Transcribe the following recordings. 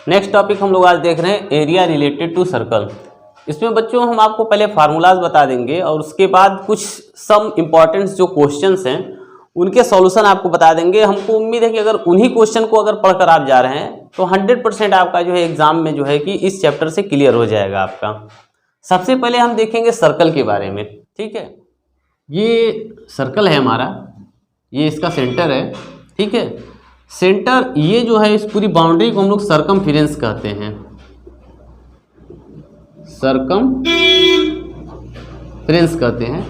Next topic हम लोग आज देख रहे हैं एरिया रिलेटेड टू सर्कल। इसमें बच्चों हम आपको पहले फार्मूलाज बता देंगे और उसके बाद कुछ सम इम्पॉर्टेंट जो क्वेश्चंस हैं उनके सॉल्यूशन आपको बता देंगे। हमको उम्मीद है कि अगर उन्हीं क्वेश्चन को अगर पढ़कर आप जा रहे हैं तो 100% आपका जो है एग्जाम में जो है कि इस चैप्टर से क्लियर हो जाएगा आपका। सबसे पहले हम देखेंगे सर्कल के बारे में, ठीक है। ये सर्कल है हमारा, ये इसका सेंटर है, ठीक है। सेंटर ये जो है इस पूरी बाउंड्री को हम लोग सर्कमफिरेंस कहते हैं, सर्कमफिरेंस कहते हैं।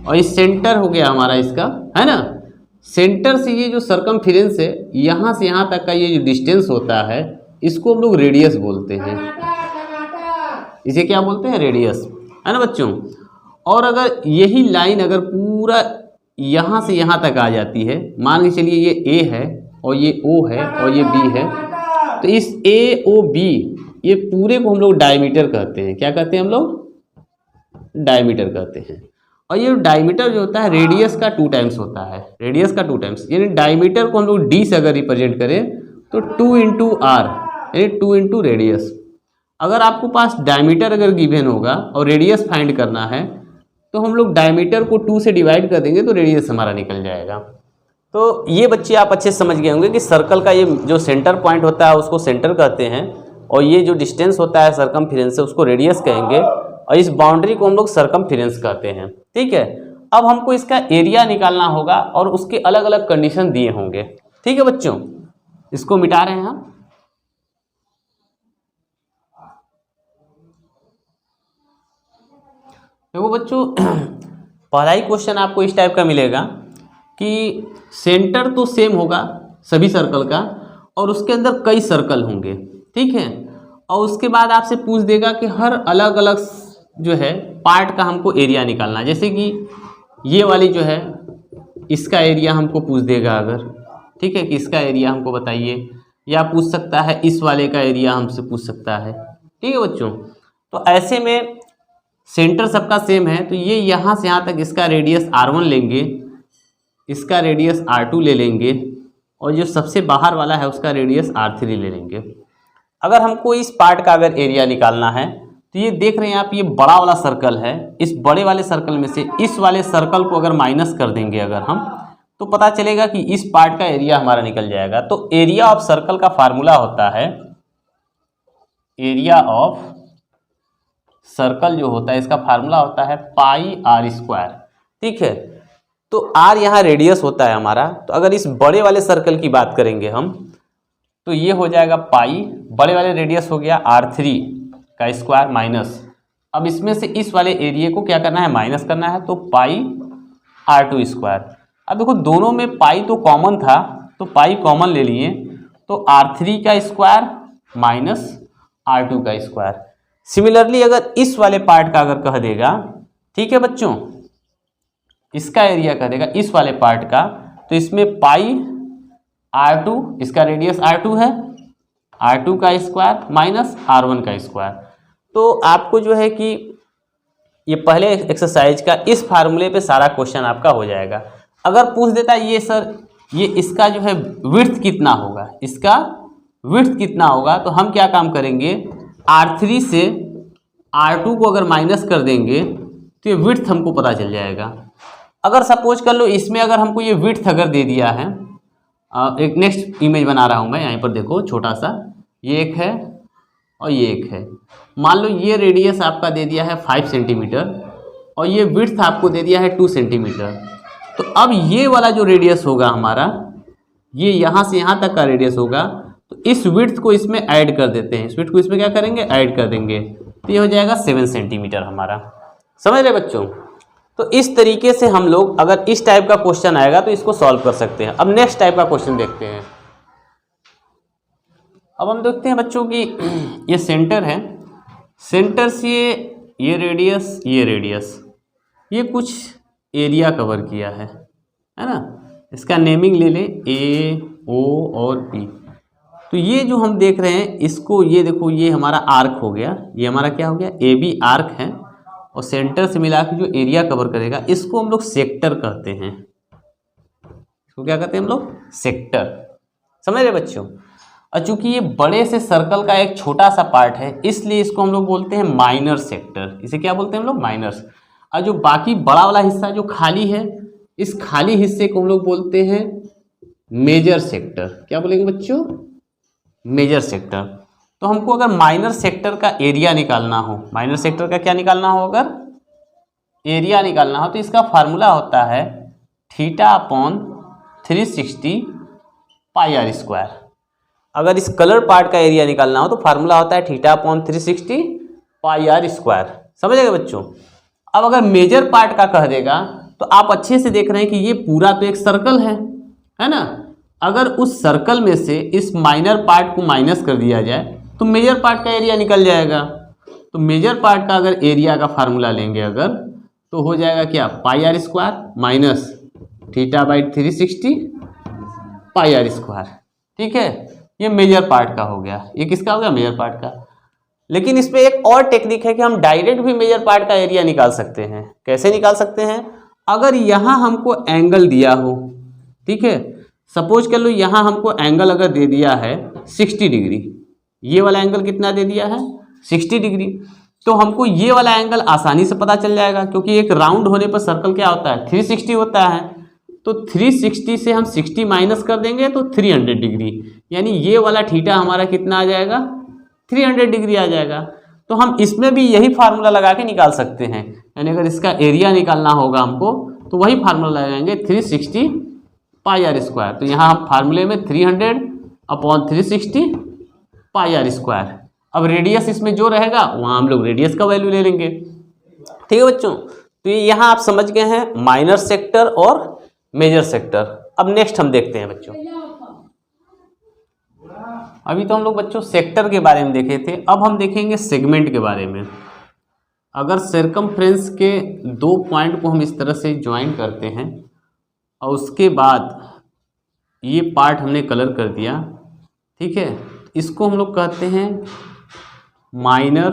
और इस सेंटर हो गया हमारा इसका, है ना। सेंटर से ये जो सर्कमफिरेंस है, यहाँ से यहाँ तक का ये जो डिस्टेंस होता है इसको हम लोग रेडियस बोलते हैं। इसे क्या बोलते हैं? रेडियस, है ना बच्चों। और अगर यही लाइन अगर पूरा यहाँ से यहाँ तक आ जाती है, मान के चलिए ये ए है और ये ओ है और ये बी है, तो इस ए ओ बी ये पूरे को हम लोग डायमीटर कहते हैं। क्या कहते हैं हम लोग? डायमीटर कहते हैं। और ये डायमीटर जो होता है रेडियस का 2 टाइम्स होता है, रेडियस का 2 टाइम्स। यानी डायमीटर को हम लोग डी से अगर रिप्रेजेंट करें तो 2 इंटू आर, यानी 2 इंटू रेडियस। अगर आपको पास डायमीटर अगर गिवन होगा और रेडियस फाइंड करना है तो हम लोग डायमीटर को 2 से डिवाइड कर देंगे तो रेडियस हमारा निकल जाएगा। तो ये बच्चे आप अच्छे से समझ गए होंगे कि सर्कल का ये जो सेंटर पॉइंट होता है उसको सेंटर कहते हैं और ये जो डिस्टेंस होता है सर्कमफिरेंस से उसको रेडियस कहेंगे और इस बाउंड्री को हम लोग सर्कमफिरेंस कहते हैं, ठीक है। अब हमको इसका एरिया निकालना होगा और उसके अलग अलग कंडीशन दिए होंगे, ठीक है बच्चों। इसको मिटा रहे हैं हम। देखो बच्चों, पहला ही क्वेश्चन आपको इस टाइप का मिलेगा कि सेंटर तो सेम होगा सभी सर्कल का और उसके अंदर कई सर्कल होंगे, ठीक है। और उसके बाद आपसे पूछ देगा कि हर अलग अलग जो है पार्ट का हमको एरिया निकालना। जैसे कि ये वाली जो है इसका एरिया हमको पूछ देगा अगर, ठीक है, कि इसका एरिया हमको बताइए, या पूछ सकता है इस वाले का एरिया हमसे पूछ सकता है, ठीक है बच्चों। तो ऐसे में सेंटर सबका सेम है तो ये यहाँ से यहाँ तक इसका रेडियस R1 लेंगे, इसका रेडियस R2 ले लेंगे और जो सबसे बाहर वाला है उसका रेडियस R3 ले लेंगे। अगर हमको इस पार्ट का अगर एरिया निकालना है तो ये देख रहे हैं आप, ये बड़ा वाला सर्कल है, इस बड़े वाले सर्कल में से इस वाले सर्कल को अगर माइनस कर देंगे अगर हम, तो पता चलेगा कि इस पार्ट का एरिया हमारा निकल जाएगा। तो एरिया ऑफ सर्कल का फार्मूला होता है, एरिया ऑफ सर्कल जो होता है इसका फार्मूला होता है पाई आर स्क्वायर, ठीक है। तो आर यहाँ रेडियस होता है हमारा, तो अगर इस बड़े वाले सर्कल की बात करेंगे हम तो ये हो जाएगा पाई, बड़े वाले रेडियस हो गया R3 का स्क्वायर माइनस, अब इसमें से इस वाले एरिया को क्या करना है? माइनस करना है, तो पाई R2 स्क्वायर। अब देखो दोनों में पाई तो कॉमन था तो पाई कॉमन ले लिए, तो R3 का स्क्वायर माइनस R2 का स्क्वायर। सिमिलरली अगर इस वाले पार्ट का अगर कह देगा, ठीक है बच्चों, इसका एरिया कह देगा इस वाले पार्ट का, तो इसमें पाई R2, इसका रेडियस R2 है, R2 का स्क्वायर माइनस R1 का स्क्वायर। तो आपको जो है कि ये पहले एक्सरसाइज का इस फार्मूले पे सारा क्वेश्चन आपका हो जाएगा। अगर पूछ देता है ये सर ये इसका जो है विड्थ कितना होगा, इसका विड्थ कितना होगा, तो हम क्या काम करेंगे, R3 से R2 को अगर माइनस कर देंगे तो ये विड्थ हमको पता चल जाएगा। अगर सपोज कर लो इसमें अगर हमको ये विड्थ अगर दे दिया है, एक नेक्स्ट इमेज बना रहा हूँ मैं, यहाँ पर देखो छोटा सा, ये एक है और ये एक है। मान लो ये रेडियस आपका दे दिया है 5 सेंटीमीटर और ये विड्थ आपको दे दिया है 2 सेंटीमीटर। तो अब ये वाला जो रेडियस होगा हमारा, ये यहाँ से यहाँ तक का रेडियस होगा, तो इस विड्थ को इसमें ऐड कर देते हैं, इस विड्थ को इसमें क्या करेंगे? ऐड कर देंगे, तो ये हो जाएगा 7 सेंटीमीटर हमारा। समझ रहे बच्चों? तो इस तरीके से हम लोग अगर इस टाइप का क्वेश्चन आएगा तो इसको सॉल्व कर सकते हैं। अब नेक्स्ट टाइप का क्वेश्चन देखते हैं। अब हम देखते हैं बच्चों की ये सेंटर है, सेंटर से ये रेडियस, ये रेडियस, ये कुछ एरिया कवर किया है ना। इसका नेमिंग ले लें ए, ओ और पी। तो ये जो हम देख रहे हैं इसको, ये देखो ये हमारा आर्क हो गया, ये हमारा क्या हो गया? ए बी आर्क है और सेंटर से मिला के जो एरिया कवर करेगा इसको हम लोग सेक्टर कहते हैं। इसको क्या कहते हैं हम लोग? सेक्टर। समझ रहे बच्चों? और चूंकि ये बड़े से सर्कल का एक छोटा सा पार्ट है इसलिए इसको हम लोग बोलते हैं माइनर सेक्टर। इसे क्या बोलते हैं हम लोग? माइनर्स। और जो बाकी बड़ा वाला हिस्सा जो खाली है, इस खाली हिस्से को हम लोग बोलते हैं मेजर सेक्टर। क्या बोलेंगे बच्चों? Major sector. तो हमको अगर माइनर सेक्टर का एरिया निकालना हो, माइनर सेक्टर का क्या निकालना हो, अगर एरिया निकालना हो तो इसका फार्मूला होता है θ/360 πr²। अगर इस कलर पार्ट का एरिया निकालना हो तो फार्मूला होता है θ/360 πr²। समझ गए बच्चों? अब अगर मेजर पार्ट का कह देगा तो आप अच्छे से देख रहे हैं कि ये पूरा तो एक सर्कल है ना। अगर उस सर्कल में से इस माइनर पार्ट को माइनस कर दिया जाए तो मेजर पार्ट का एरिया निकल जाएगा। तो मेजर पार्ट का अगर एरिया का फार्मूला लेंगे अगर, तो हो जाएगा क्या? πr² minus θ/360 πr²। ठीक है, ये मेजर पार्ट का हो गया। ये किसका हो गया? मेजर पार्ट का। लेकिन इसमें एक और टेक्निक है कि हम डायरेक्ट भी मेजर पार्ट का एरिया निकाल सकते हैं। कैसे निकाल सकते हैं? अगर यहाँ हमको एंगल दिया हो, ठीक है, सपोज कर लो यहाँ हमको एंगल अगर दे दिया है 60 डिग्री, ये वाला एंगल कितना दे दिया है? 60 डिग्री। तो हमको ये वाला एंगल आसानी से पता चल जाएगा क्योंकि एक राउंड होने पर सर्कल क्या होता है? 360 होता है। तो 360 से हम 60 माइनस कर देंगे तो 300 डिग्री, यानी ये वाला थीटा हमारा कितना आ जाएगा? 300 डिग्री आ जाएगा। तो हम इसमें भी यही फार्मूला लगा के निकाल सकते हैं। यानी अगर इसका एरिया निकालना होगा हमको तो वही फार्मूला लगाएंगे 360 πr²। तो यहाँ हम फार्मूले में 300/360 πr²। अब रेडियस इसमें जो रहेगा वहाँ हम लोग रेडियस का वैल्यू ले लेंगे। ठीक है बच्चों, तो ये यहाँ आप समझ गए हैं माइनर सेक्टर और मेजर सेक्टर। अब नेक्स्ट हम देखते हैं बच्चों, अभी तो हम लोग बच्चों सेक्टर के बारे में देखे थे, अब हम देखेंगे सेगमेंट के बारे में। अगर सर्कमफ्रेंस के दो पॉइंट को हम इस तरह से ज्वाइन करते हैं और उसके बाद ये पार्ट हमने कलर कर दिया, ठीक है, इसको हम लोग कहते हैं माइनर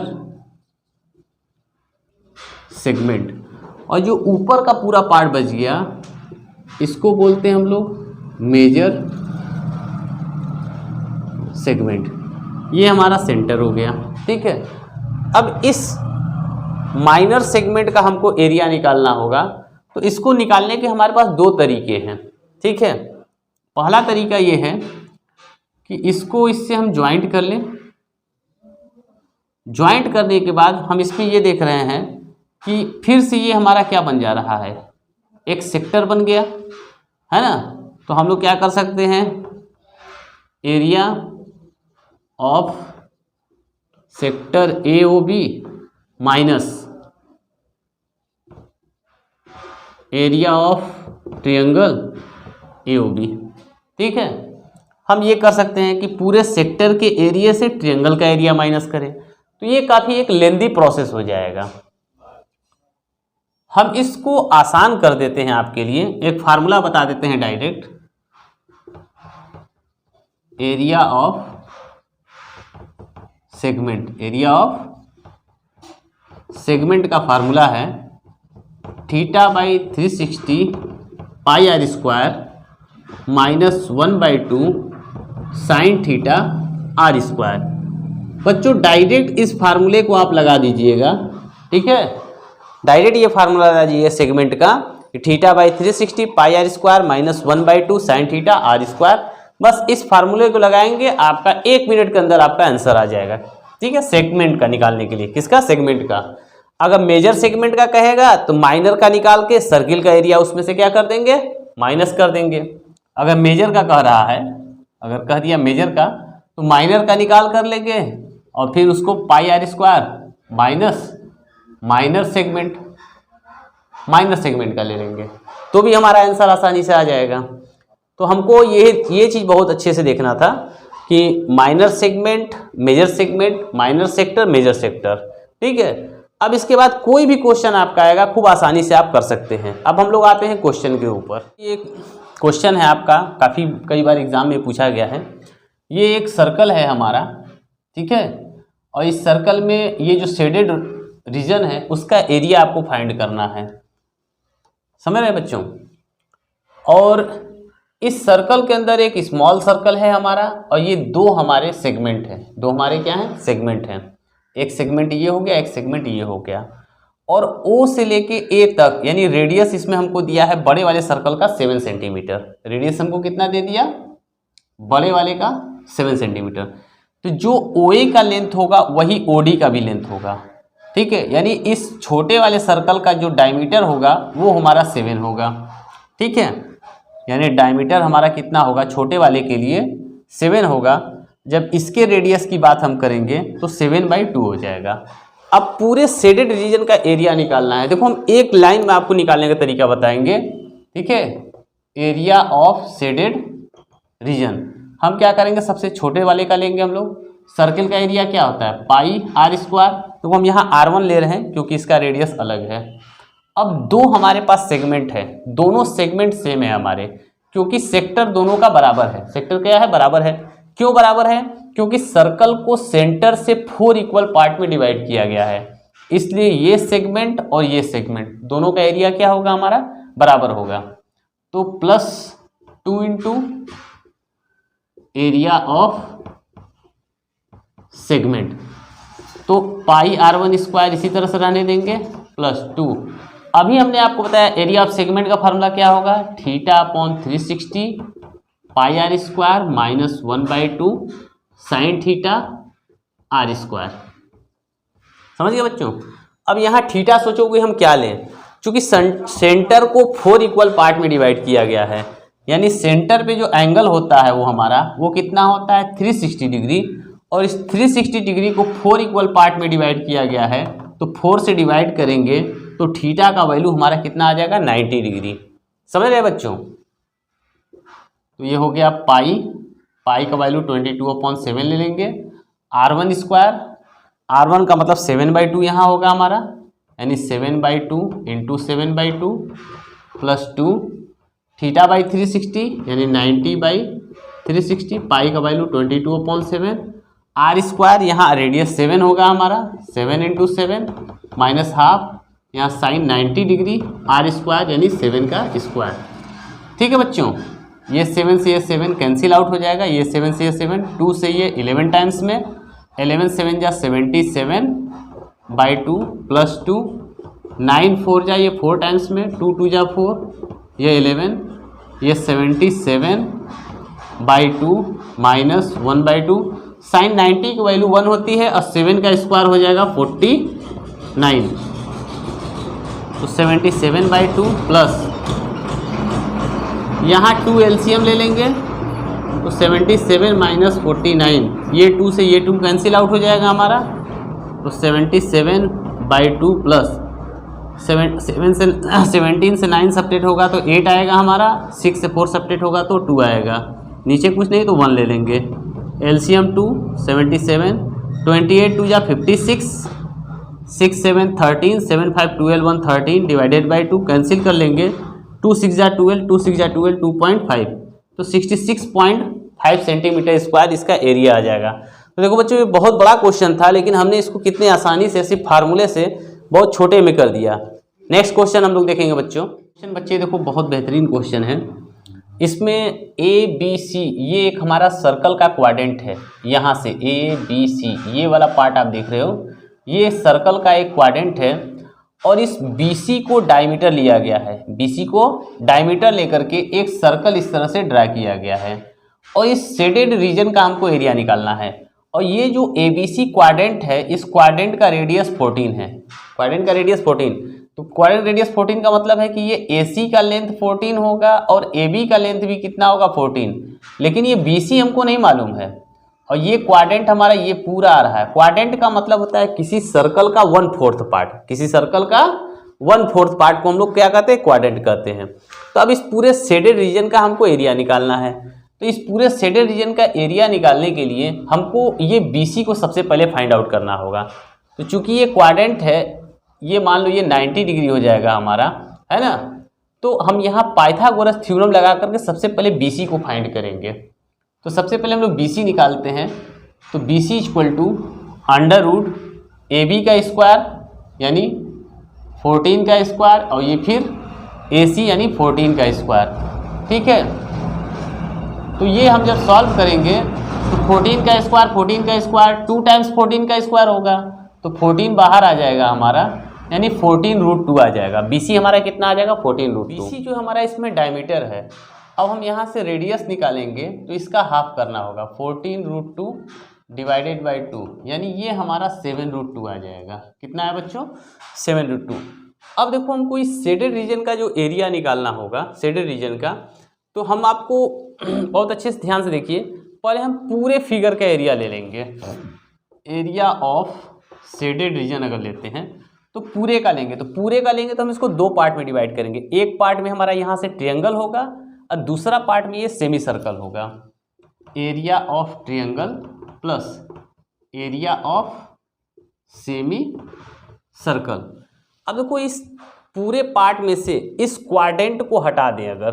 सेगमेंट। और जो ऊपर का पूरा पार्ट बच गया इसको बोलते हैं हम लोग मेजर सेगमेंट। ये हमारा सेंटर हो गया। ठीक है, अब इस माइनर सेगमेंट का हमको एरिया निकालना होगा तो इसको निकालने के हमारे पास दो तरीके हैं। ठीक है, पहला तरीका ये है कि इसको इससे हम ज्वाइंट कर लें। ज्वाइंट करने के बाद हम इसमें ये देख रहे हैं कि फिर से ये हमारा क्या बन जा रहा है? एक सेक्टर बन गया है ना। तो हम लोग क्या कर सकते हैं? Area of sector AOB minus area of triangle AOB। ठीक है, हम ये कर सकते हैं कि पूरे सेक्टर के एरिया से ट्रायंगल का एरिया माइनस करें, तो ये काफ़ी एक लेंदी प्रोसेस हो जाएगा। हम इसको आसान कर देते हैं आपके लिए, एक फार्मूला बता देते हैं direct. Area of segment, area of segment का फार्मूला है θ/360 πr² माइनस 1/2 sin θr²। बच्चों डायरेक्ट इस फार्मूले को आप लगा दीजिएगा। ठीक है, डायरेक्ट ये फार्मूला लगा दीजिए सेगमेंट का, θ/360 πr² माइनस 1/2 sin θr²। बस इस फार्मूले को लगाएंगे, आपका 1 मिनट के अंदर आपका आंसर आ जाएगा। ठीक है, सेगमेंट का निकालने के लिए। किसका? सेगमेंट का। अगर मेजर सेगमेंट का कहेगा तो माइनर का निकाल के सर्किल का एरिया उसमें से क्या कर देंगे? माइनस कर देंगे। अगर मेजर का कह रहा है, अगर कह दिया मेजर का, तो माइनर का निकाल कर लेंगे और फिर उसको πr² माइनस माइनर सेगमेंट का ले लेंगे, तो भी हमारा आंसर आसानी से आ जाएगा। तो हमको ये चीज़ बहुत अच्छे से देखना था कि minor segment, major segment, minor sector, major sector. ठीक है, अब इसके बाद कोई भी क्वेश्चन आपका आएगा खूब आसानी से आप कर सकते हैं। अब हम लोग आते हैं क्वेश्चन के ऊपर। ये क्वेश्चन है आपका, कई बार एग्जाम में पूछा गया है। ये एक सर्कल है हमारा, ठीक है, और इस सर्कल में ये जो शेडेड रीजन है उसका एरिया आपको फाइंड करना है। समझ रहे हैं बच्चों? और इस सर्कल के अंदर एक स्मॉल सर्कल है हमारा और ये दो हमारे सेगमेंट हैं, दो हमारे क्या हैं, सेगमेंट हैं। एक सेगमेंट ये हो गया, एक सेगमेंट ये हो गया, और O से लेके A तक यानी रेडियस इसमें हमको दिया है बड़े वाले सर्कल का 7 सेंटीमीटर। रेडियस हमको कितना दे दिया, बड़े वाले का 7 सेंटीमीटर। तो जो OA का लेंथ होगा वही OD का भी लेंथ होगा, ठीक है। यानी इस छोटे वाले सर्कल का जो डायमीटर होगा वो हमारा 7 होगा, ठीक है। यानी डायमीटर हमारा कितना होगा छोटे वाले के लिए 7 होगा। जब इसके रेडियस की बात हम करेंगे तो 7/2 हो जाएगा। अब पूरे शेडेड रीजन का एरिया निकालना है। देखो हम एक लाइन में आपको निकालने का तरीका बताएंगे, ठीक है। एरिया ऑफ शेडेड रीजन हम क्या करेंगे, सबसे छोटे वाले का लेंगे हम लोग। सर्किल का एरिया क्या होता है, पाई आर स्क्वायर। तो हम यहाँ R1 ले रहे हैं क्योंकि इसका रेडियस अलग है। अब दो हमारे पास सेगमेंट है, दोनों सेगमेंट सेम है हमारे, क्योंकि सेक्टर दोनों का बराबर है। सेक्टर क्या है, बराबर है। क्यों बराबर है, क्योंकि सर्कल को सेंटर से 4 इक्वल पार्ट में डिवाइड किया गया है, इसलिए ये सेगमेंट और ये सेगमेंट दोनों का एरिया क्या होगा हमारा, बराबर होगा। तो +2 इंटू एरिया ऑफ सेगमेंट, तो पाई R1 स्क्वायर इसी तरह से रहने देंगे +2। अभी हमने आपको बताया एरिया ऑफ सेगमेंट का फार्मूला क्या होगा, θ/360 pi r square -1/2 sine theta r square. समझ गए बच्चों। अब यहाँ थीटा सोचोगे हम क्या लें, क्योंकि सेंटर को 4 इक्वल पार्ट में डिवाइड किया गया है, यानी सेंटर पे जो एंगल होता है वो हमारा वो कितना होता है 360 डिग्री, और इस 360 डिग्री को 4 इक्वल पार्ट में डिवाइड किया गया है, तो 4 से डिवाइड करेंगे तो थीटा का वैल्यू हमारा कितना आ जाएगा 90 डिग्री। समझ रहे बच्चों। तो ये हो गया पाई का वैल्यू 22/7 ले लेंगे। R1 स्क्वायर, R1 का मतलब 7/2 यहाँ होगा हमारा, यानी 7/2 इंटू 7/2 +2 θ/360 यानी 90/360, पाई का वैल्यू 22/7। R स्क्वायर यहाँ रेडियस 7 होगा हमारा, 7 इंटू 7 -½ यहाँ साइन 90 डिग्री, R स्क्वायर यानी 7 का स्क्वायर। ठीक है बच्चों, ये 7 से ये 7 कैंसिल आउट हो जाएगा, ये 7 से ये 7, 2 से ये 11 टाइम्स में, 11 7 जा 77/2 +2, 9 4 जा ये 4 टाइम्स में, 2 2 जा 4, ये 11, ये 77/2 -1/2, साइन 90 की वैल्यू 1 होती है और 7 का स्क्वायर हो जाएगा 49, तो 77/2 प्लस यहाँ 2 एलसीएम ले लेंगे तो 77 - 49, ये 2 से ये 2 कैंसिल आउट हो जाएगा हमारा, तो 77/2 प्लस 17 से 9 सब्ट्रैक्ट होगा तो 8 आएगा हमारा, 6 से 4 सब्ट्रैक्ट होगा तो 2 आएगा, नीचे कुछ नहीं तो 1 ले लेंगे। एलसीएम 2 77, 28 2 जा 56, 6 7 13, 7 5 12 1 13 डिवाइडेड बाई 2 कैंसिल कर लेंगे, 2 6 जा 12, 2 6 जा 12 2.5, तो 66.5 सेंटीमीटर स्क्वायर इसका एरिया आ जाएगा। तो देखो बच्चों ये बहुत बड़ा क्वेश्चन था, लेकिन हमने इसको कितने आसानी से सिर्फ फार्मूले से बहुत छोटे में कर दिया। नेक्स्ट क्वेश्चन हम लोग देखेंगे बच्चों। क्वेश्चन बच्चे देखो बहुत बेहतरीन क्वेश्चन है। इसमें ABC ये एक हमारा सर्कल का क्वाड्रेंट है, यहाँ से ABC ये वाला पार्ट आप देख रहे हो, ये सर्कल का एक क्वाड्रेंट है, और इस BC को डायमीटर लिया गया है। BC को डायमीटर लेकर के एक सर्कल इस तरह से ड्रा किया गया है, और इस शेडेड रीजन का हमको एरिया निकालना है। और ये जो ABC क्वाड्रेंट है, इस क्वाड्रेंट का रेडियस 14 है। क्वाड्रेंट का रेडियस 14, तो क्वाड्रेंट रेडियस 14 का मतलब है कि ये AC का लेंथ 14 होगा और AB का लेंथ भी कितना होगा 14, लेकिन ये BC हमको नहीं मालूम है। और ये क्वाड्रेंट हमारा ये पूरा आ रहा है। क्वाड्रेंट का मतलब होता है किसी सर्कल का 1/4 पार्ट, किसी सर्कल का 1/4 पार्ट को हम लोग क्या कहते हैं, क्वाड्रेंट कहते हैं। तो अब इस पूरे शेडेड रीजन का हमको एरिया निकालना है। तो इस पूरे शेडेड रीजन का एरिया निकालने के लिए हमको ये BC को सबसे पहले फाइंड आउट करना होगा। तो चूंकि ये क्वाड्रेंट है, ये मान लो ये 90 डिग्री हो जाएगा हमारा, है ना। तो हम यहाँ पाइथागोरस थ्योरम लगा करके सबसे पहले BC को फाइंड करेंगे। तो सबसे पहले हम लोग BC निकालते हैं। तो BC = √AB का स्क्वायर यानी 14 का स्क्वायर, और ये फिर AC यानी 14 का स्क्वायर। ठीक है, तो ये हम जब सॉल्व करेंगे तो 14 का स्क्वायर 2 टाइम्स 14 का स्क्वायर होगा, तो 14 बाहर आ जाएगा हमारा, यानी 14√2 आ जाएगा। BC हमारा कितना आ जाएगा 14√2। BC जो हमारा इसमें डायमीटर है, अब हम यहाँ से रेडियस निकालेंगे तो इसका हाफ करना होगा, 14√2 डिवाइडेड बाई 2, यानी ये हमारा 7√2 आ जाएगा। कितना है बच्चों 7√2। अब देखो हमको इस शेडेड रीजन का जो एरिया निकालना होगा, शेडेड रीजन का, तो हम आपको बहुत अच्छे से ध्यान से देखिए, पहले हम पूरे फिगर का एरिया ले लेंगे। एरिया ऑफ शेडेड रीजन अगर लेते हैं तो पूरे का लेंगे, तो हम इसको दो पार्ट में डिवाइड करेंगे। एक पार्ट में हमारा यहाँ से ट्रायंगल होगा और दूसरा पार्ट में ये सेमी सर्कल होगा। Area of triangle plus area of semi circle. अब देखो इस पूरे पार्ट में से इस क्वाड्रेंट को हटा दें, अगर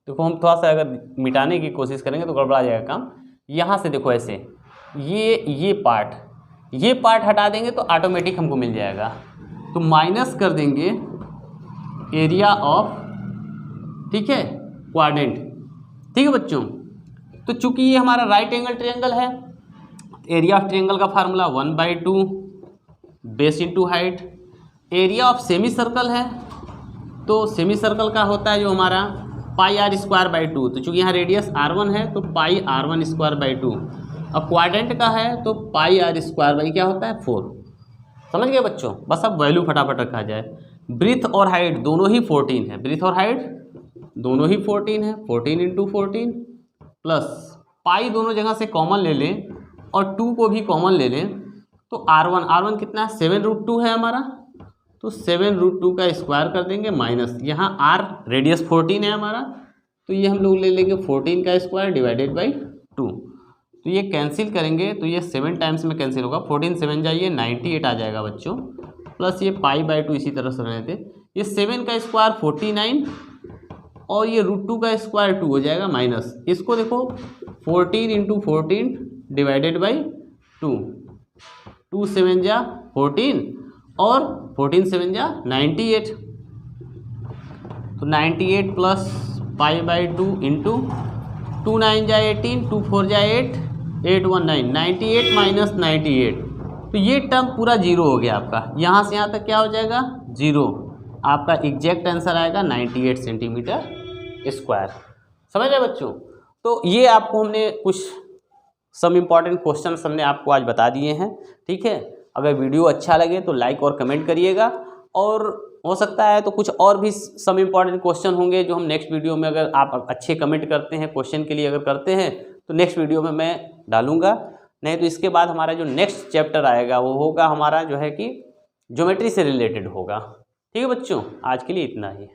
देखो हम थोड़ा सा अगर मिटाने की कोशिश करेंगे तो गड़बड़ा जाएगा काम। यहाँ से देखो ऐसे ये पार्ट हटा देंगे तो ऑटोमेटिक हमको मिल जाएगा, तो माइनस कर देंगे एरिया ऑफ, ठीक है, क्वाड्रेंट। ठीक है बच्चों, तो चूंकि ये हमारा राइट एंगल ट्रायंगल है, एरिया ऑफ ट्रायंगल का formula 1/2 base into height. Area of semi circle है, तो सेमी सर्कल का होता है जो हमारा πr²/2, तो चूंकि यहाँ रेडियस r1 है तो πr1²/2। अब क्वाड्रेंट का है तो πr² क्या होता है 4। समझ गए बच्चों, बस अब वैल्यू फटाफट रखा जाए। ब्रीथ और हाइट दोनों ही 14 है, ब्रीथ और हाइट दोनों ही 14 है, 14 × 14 प्लस पाई दोनों जगह से कॉमन ले लें और 2 को भी कॉमन ले लें, तो r1 कितना है 7√2 है हमारा, तो 7√2 का स्क्वायर कर देंगे माइनस यहाँ r रेडियस 14 है हमारा, तो ये हम लोग ले लेंगे 14 का स्क्वायर डिवाइडेड बाई 2। तो ये कैंसिल करेंगे तो ये 7 टाइम्स में कैंसिल होगा, 14 7 जाइए 98 आ जाएगा बच्चों, प्लस ये π/2 इसी तरह से रहते, ये 7 का स्क्वायर 49 और ये √2 का स्क्वायर 2 हो जाएगा माइनस, इसको देखो 14 × 14 डिवाइडेड बाई 2, 2 7 जा 14 और 14 7 जा 98, तो 98 प्लस π/2 इंटू 2 9 जा 18, 2 4 जा 8, 8 1 9, 98 माइनस 98, तो ये टर्म पूरा जीरो हो गया आपका, यहाँ से यहाँ तक क्या हो जाएगा जीरो। आपका एग्जैक्ट आंसर आएगा 98 सेंटीमीटर स्क्वायर। समझ रहे बच्चों, तो ये आपको हमने कुछ सम इम्पॉर्टेंट क्वेश्चन हमने आपको आज बता दिए हैं। ठीक है, अगर वीडियो अच्छा लगे तो लाइक और कमेंट करिएगा, और हो सकता है तो कुछ और भी सम इम्पॉर्टेंट क्वेश्चन होंगे जो हम नेक्स्ट वीडियो में, अगर आप अच्छे कमेंट करते हैं क्वेश्चन के लिए अगर करते हैं तो नेक्स्ट वीडियो में मैं डालूंगा। नहीं तो इसके बाद हमारा जो नेक्स्ट चैप्टर आएगा वो होगा हमारा जो है कि ज्योमेट्री से रिलेटेड होगा। ठीक है बच्चों, आज के लिए इतना ही।